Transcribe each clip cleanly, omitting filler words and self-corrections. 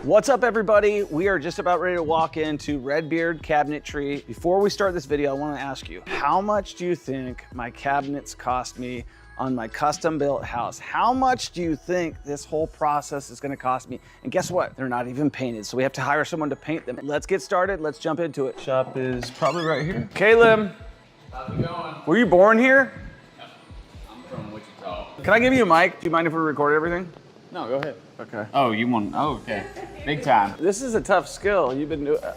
What's up, everybody? We are just about ready to walk into Redbeard Cabinetry. Before we start this video, I want to ask you, how much do you think my cabinets cost me on my custom built house? How much do you think this whole process is going to cost me? And guess what? They're not even painted, so we have to hire someone to paint them. Let's get started. Let's jump into it. Shop is probably right here. Caleb. How's it going? Were you born here? I'm from Wichita. Can I give you a mic? Do you mind if we record everything? No, go ahead. Okay. Oh, you want? Oh, okay. Big time. This is a tough skill.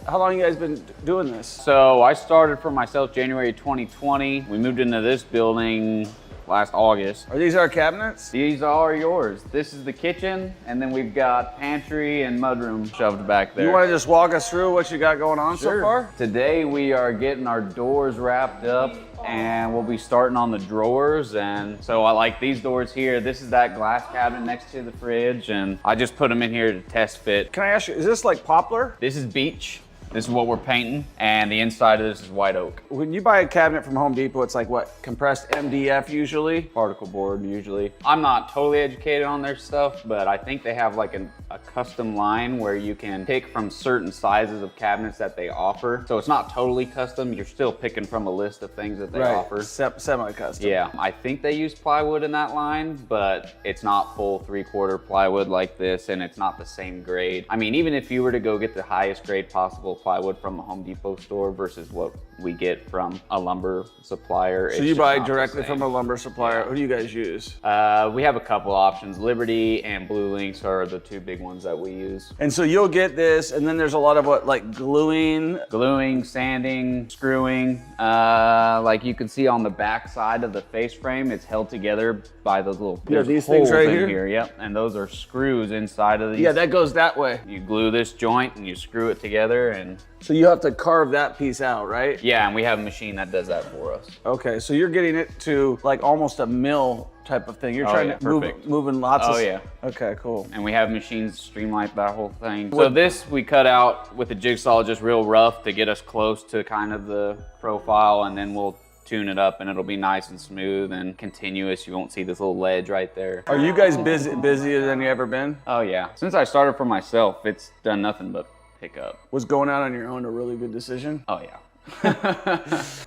How long you guys been doing this? So I started for myself January 2020. We moved into this building last August. Are these our cabinets? These are yours. This is the kitchen, and then we've got pantry and mudroom shoved back there. You want to just walk us through what you got going on so far? Today we are getting our doors wrapped up, and we'll be starting on the drawers. And so I like these doors here. This is that glass cabinet next to the fridge, and I just put them in here to test fit. Can I ask you, is this like poplar? This is beech. This is what we're painting, and the inside of this is white oak. When you buy a cabinet from Home Depot, it's like what, compressed MDF usually? Particle board usually. I'm not totally educated on their stuff, but I think they have like a custom line where you can pick from certain sizes of cabinets that they offer. So it's not totally custom, you're still picking from a list of things that they offer. Semi-custom. Yeah, I think they use plywood in that line, but it's not full 3/4 plywood like this, and it's not the same grade. I mean, even if you were to go get the highest grade possible plywood from a Home Depot store versus what we get from a lumber supplier. So you buy directly from a lumber supplier. Who do you guys use? We have a couple options. Liberty and Blue Links are the two big ones that we use. And so you'll get this, and then there's a lot of what, like gluing? Gluing, sanding, screwing. Like you can see on the back side of the face frame, it's held together by those little these things right here? Yep, and those are screws inside of these. Yeah, that goes that way. You glue this joint and you screw it together, and so you have to carve that piece out, right? Yeah, and we have a machine that does that for us. Okay, so you're getting it to like almost a mill type of thing. You're trying to moving lots of. Oh yeah. Okay, cool. And we have machines to streamline that whole thing. So this we cut out with a jigsaw, just real rough to get us close to kind of the profile, and then we'll tune it up and it'll be nice and smooth and continuous. You won't see this little ledge right there. Are you guys busier than you ever been? Oh yeah. Since I started for myself, it's done nothing but pick up. Was going out on your own a really good decision? Oh yeah.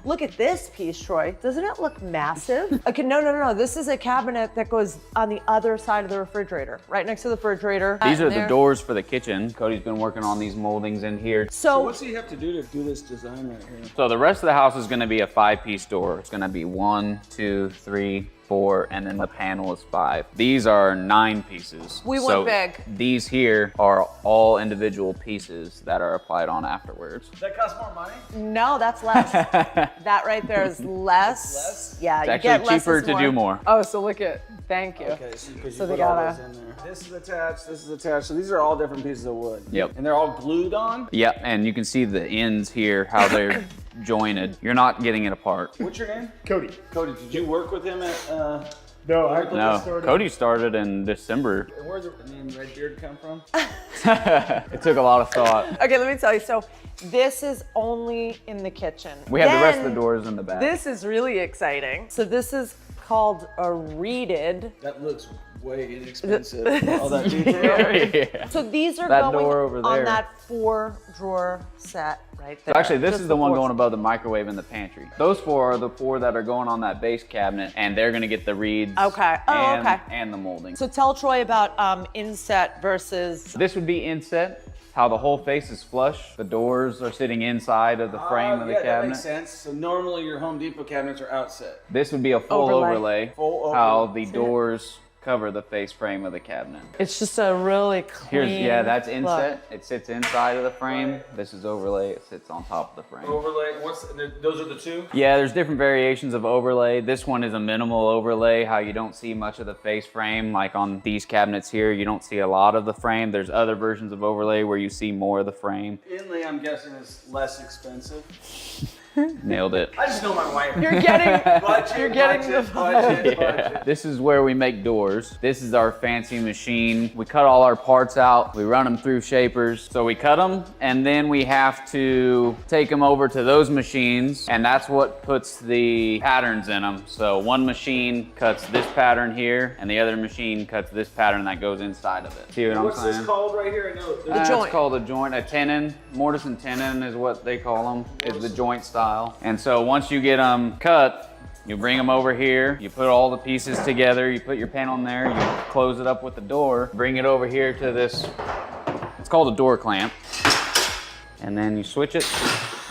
Look at this piece, Troy. Doesn't it look massive? Okay, no. This is a cabinet that goes on the other side of the refrigerator, right next to the refrigerator. These are the doors for the kitchen. Cody's been working on these moldings in here. So what's he have to do to do this design right here? So the rest of the house is gonna be a 5-piece door. It's gonna be 1, 2, 3, 4, and then the panel is 5. These are 9 pieces. We went big. These here are all individual pieces that are applied on afterwards. Does that cost more money? No, that's less. That right there is less. Less? Yeah, It's you actually get less cheaper is to do more. Oh, so look at, thank you. Okay, so they put all gotta- those in there. This is attached, this is attached. So these are all different pieces of wood. Yep. And they're all glued on? Yep, and you can see the ends here, how they're jointed. You're not getting it apart. What's your name? Cody. Cody, did you work with him at, No, I No, started. Cody started in December. where's the name Redbeard come from? It took a lot of thought. Okay, let me tell you. So this is only in the kitchen. We have the rest of Then the doors in the back. This is really exciting. So this is called a reeded. That looks way inexpensive. All that detail. Yeah. So these are That going door over on there. that 4-drawer set right there. So actually, this Just is the one 4. going above the microwave in the pantry. Those 4 are the 4 that are going on that base cabinet, and they're gonna get the reeds Okay. Oh, and, okay. and the molding. So tell Troy about inset versus. This would be inset, how the whole face is flush. The doors are sitting inside of the frame of the That cabinet. makes sense. So normally your Home Depot cabinets are outset. This would be a full overlay, Full how overlay. the doors cover the face frame of the cabinet. It's just a really clean. Yeah, that's look. inset. It sits inside of the frame. This is overlay. It sits on top of the frame. Overlay, those are the two? Yeah, there's different variations of overlay. This one is a minimal overlay, how you don't see much of the face frame. Like on these cabinets here, you don't see a lot of the frame. There's other versions of overlay where you see more of the frame. Inlay, I'm guessing, is less expensive. Nailed it. I just know my wife. You're getting Budget, you're getting budget, the budget, Yeah. budget. This is where we make doors. This is our fancy machine. We cut all our parts out. We run them through shapers. So we cut them and then we have to take them over to those machines, and that's what puts the patterns in them. So one machine cuts this pattern here and the other machine cuts this pattern that goes inside of it. See what What's I'm saying? this called right here? I know. It's joint. called a joint, a tenon. Mortise and tenon is what they call them, is the joint style. And so once you get them cut, you bring them over here, you put all the pieces together, you put your panel in there, you close it up with the door, bring it over here to this, it's called a door clamp. And then you switch it,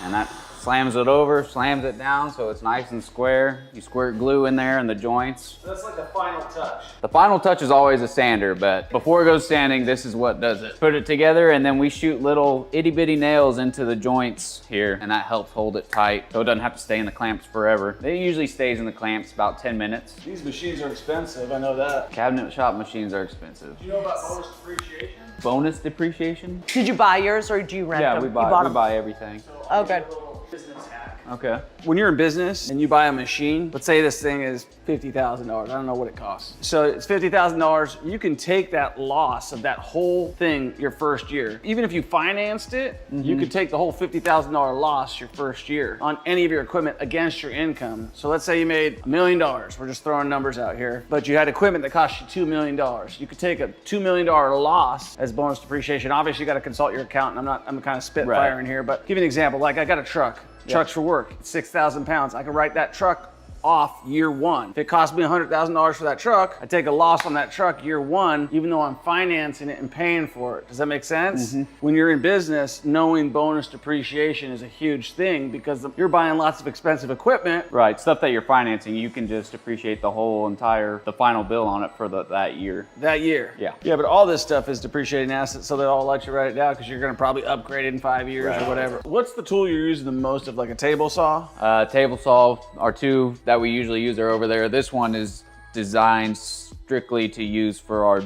and that slams it over, slams it down so it's nice and square. You squirt glue in there in the joints. That's like the final touch. The final touch is always a sander, but before it goes sanding, this is what does it. Put it together and then we shoot little itty bitty nails into the joints here, and that helps hold it tight so it doesn't have to stay in the clamps forever. It usually stays in the clamps about 10 minutes. These machines are expensive, I know that. Cabinet shop machines are expensive. Do you know about bonus depreciation? Bonus depreciation? Did you buy yours or do you rent Yeah, them? we You bought them? buy everything. Oh, good. Business hack. Okay. When you're in business and you buy a machine, let's say this thing is $50,000. I don't know what it costs. So it's $50,000. You can take that loss of that whole thing your first year. Even if you financed it, you could take the whole $50,000 loss your first year on any of your equipment against your income. So let's say you made $1 million. We're just throwing numbers out here, but you had equipment that cost you $2 million. You could take a $2 million loss as bonus depreciation. Obviously, you got to consult your accountant. I'm kind of spitfiring here, but give you an example. Like I got a truck. Trucks for work, 6,000 pounds. I can write that truck off year one. If it cost me $100,000 for that truck, I take a loss on that truck year one, even though I'm financing it and paying for it. Does that make sense? When you're in business, knowing bonus depreciation is a huge thing because you're buying lots of expensive equipment. Right, stuff that you're financing, you can just depreciate the whole the final bill on it for that year. That year. Yeah. Yeah, but all this stuff is depreciating assets, so they'll let you write it down because you're gonna probably upgrade it in 5 years or whatever. What's the tool you're using the most of, like a table saw? Table saw, our two that we usually use are over there. This one is designed strictly to use for our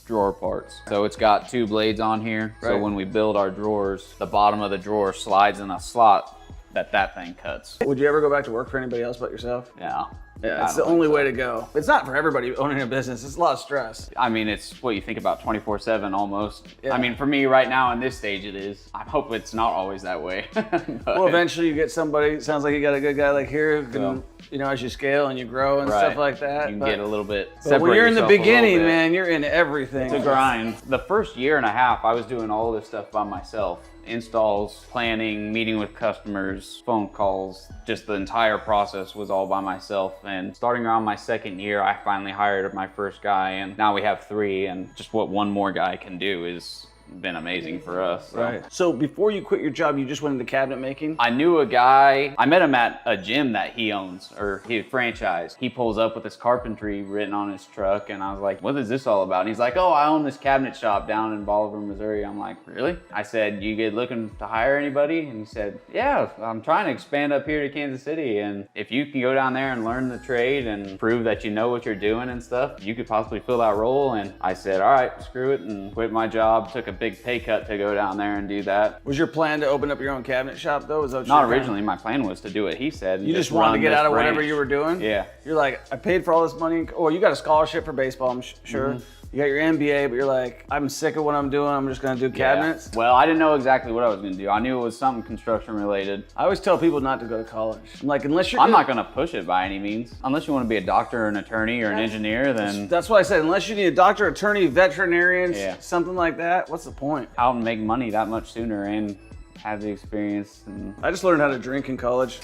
drawer parts. So it's got 2 blades on here. So Right. when we build our drawers, the bottom of the drawer slides in a slot that thing cuts. Would you ever go back to work for anybody else but yourself? Yeah. Yeah, it's the only way to go. It's not for everybody owning a business. It's a lot of stress. I mean, it's what you think about 24/7 almost. Yeah. I mean, for me right now in this stage it is. I hope it's not always that way. But- Well, eventually you get somebody, sounds like you got a good guy like here who can, Yeah. you know, as you scale and you grow and Right. stuff like that. You can get a little bit. but when separate you're in the yourself a little beginning, bit. man, you're in everything. It's a grind. The first year and a half, I was doing all this stuff by myself. Installs, planning, meeting with customers, phone calls, just the entire process was all by myself. And starting around my second year, I finally hired my first guy, and now we have 3, and just what one more guy can do is been amazing for us. So. Right. So before you quit your job, you just went into cabinet making? I knew a guy, I met him at a gym that he owns, or he franchised. He pulls up with his carpentry written on his truck, and I was like, what is this all about? And he's like, oh, I own this cabinet shop down in Bolivar, Missouri. I'm like, really? I said, you get looking to hire anybody? And he said, yeah, I'm trying to expand up here to Kansas City, and if you can go down there and learn the trade and prove that you know what you're doing and stuff, you could possibly fill that role. And I said, all right, screw it, and quit my job, took a big pay cut to go down there and do that. Was your plan to open up your own cabinet shop though? Was that what Not you were originally, my plan was to do what he said. and You just wanted to run get this out of whatever branch. you were doing? Yeah. You're like, I paid for all this money. Oh, you got a scholarship for baseball, I'm sure. You got your MBA, but you're like, I'm sick of what I'm doing. I'm just gonna do cabinets. Yeah. Well, I didn't know exactly what I was gonna do. I knew it was something construction related. I always tell people not to go to college. I'm like, unless you're I'm not gonna push it by any means. Unless you want to be a doctor or an attorney or an engineer, then That's why I said, unless you need a doctor, attorney, veterinarian, Yeah. something like that, what's the point? out and make money that much sooner and have the experience. And I just learned how to drink in college.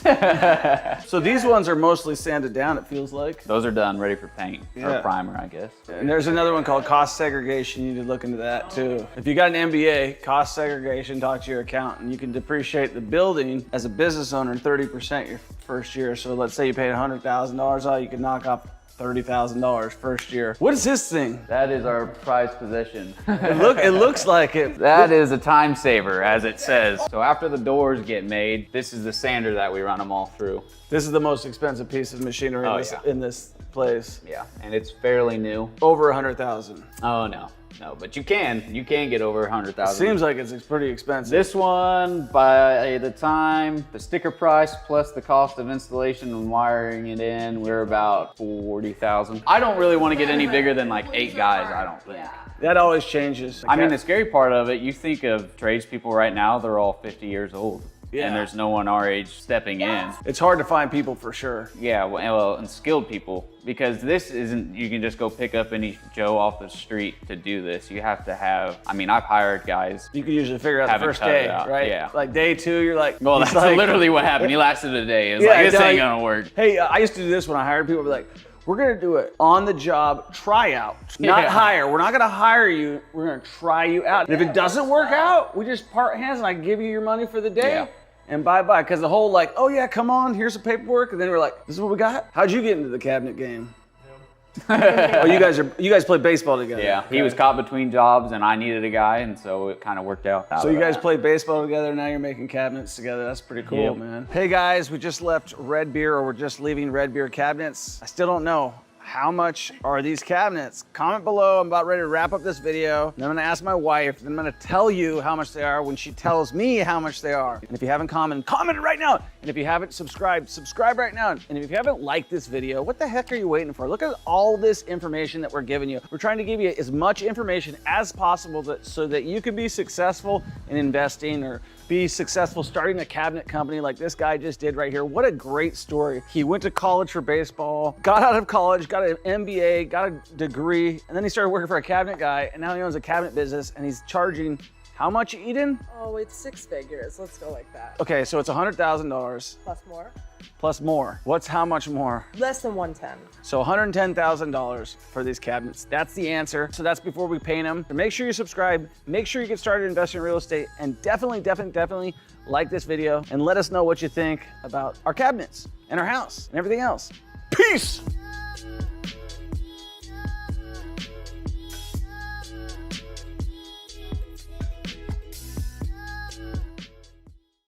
So these ones are mostly sanded down, it feels like. those are done, ready for paint Yeah. or primer, I guess. And there's another one called cost segregation. You need to look into that too. If you got an MBA, cost segregation, talk to your accountant. You can depreciate the building as a business owner 30% your first year. So let's say you paid $100,000 out, you can knock off $30,000 first year. What is this thing? That is our prized possession. It looks like it. That is a time saver, as it says. So after the doors get made, this is the sander that we run them all through. This is the most expensive piece of machinery Oh, in this place. Yeah, and it's fairly new. Over 100,000. Oh no, but you can get over 100,000. Seems like it's pretty expensive. This one, by the time the sticker price plus the cost of installation and wiring it in, we're about 40,000. I don't really want to get any bigger than like 8 guys, I don't think. That always changes. I mean, the scary part of it, you think of tradespeople right now, they're all 50 years old. Yeah. And there's no one our age stepping in. It's hard to find people for sure. Yeah, well, and skilled people, because this isn't, you can just go pick up any Joe off the street to do this. You have to have, I mean, I've hired guys. You can usually figure out the Haven't first cut it day, out, right? yeah. Like day 2, you're like, Well, he's that's like, literally what happened. He lasted a day. It's Yeah, like, this like, ain't gonna work. Hey, I used to do this when I hired people. I'd be like, we're gonna do it on the job tryout, not hire. We're not gonna hire you. We're gonna try you out. And if it doesn't work out, we just part hands and I give you your money for the day. Yeah. And bye-bye. Because the whole like, oh yeah, come on, here's the paperwork. And then we're like, this is what we got? How'd you get into the cabinet game? Oh, you guys play baseball together. Yeah, he was caught between jobs and I needed a guy, and so it kind of worked out. So you guys play baseball together, now you're making cabinets together. That's pretty cool, Yep. man. Hey guys, we just left Red Beer, or we're just leaving Red Beer Cabinets. I still don't know. How much are these cabinets? Comment below. I'm about ready to wrap up this video. Then I'm gonna ask my wife, then I'm gonna tell you how much they are when she tells me how much they are. And if you haven't commented, comment it right now. And if you haven't subscribed, subscribe right now. And if you haven't liked this video, what the heck are you waiting for? Look at all this information that we're giving you. We're trying to give you as much information as possible so that you can be successful in investing or be successful starting a cabinet company like this guy just did right here. What a great story. He went to college for baseball, got out of college, got an MBA, got a degree, and then he started working for a cabinet guy, and now he owns a cabinet business, and he's charging how much, Eden? Oh, it's 6 figures. Let's go like that. Okay, so it's $100,000 Plus more. plus more. What's how much more? Less than 110. So $110,000 for these cabinets. That's the answer. So that's before we paint them. So make sure you subscribe, make sure you get started investing in real estate, and definitely like this video and let us know what you think about our cabinets and our house and everything else. Peace.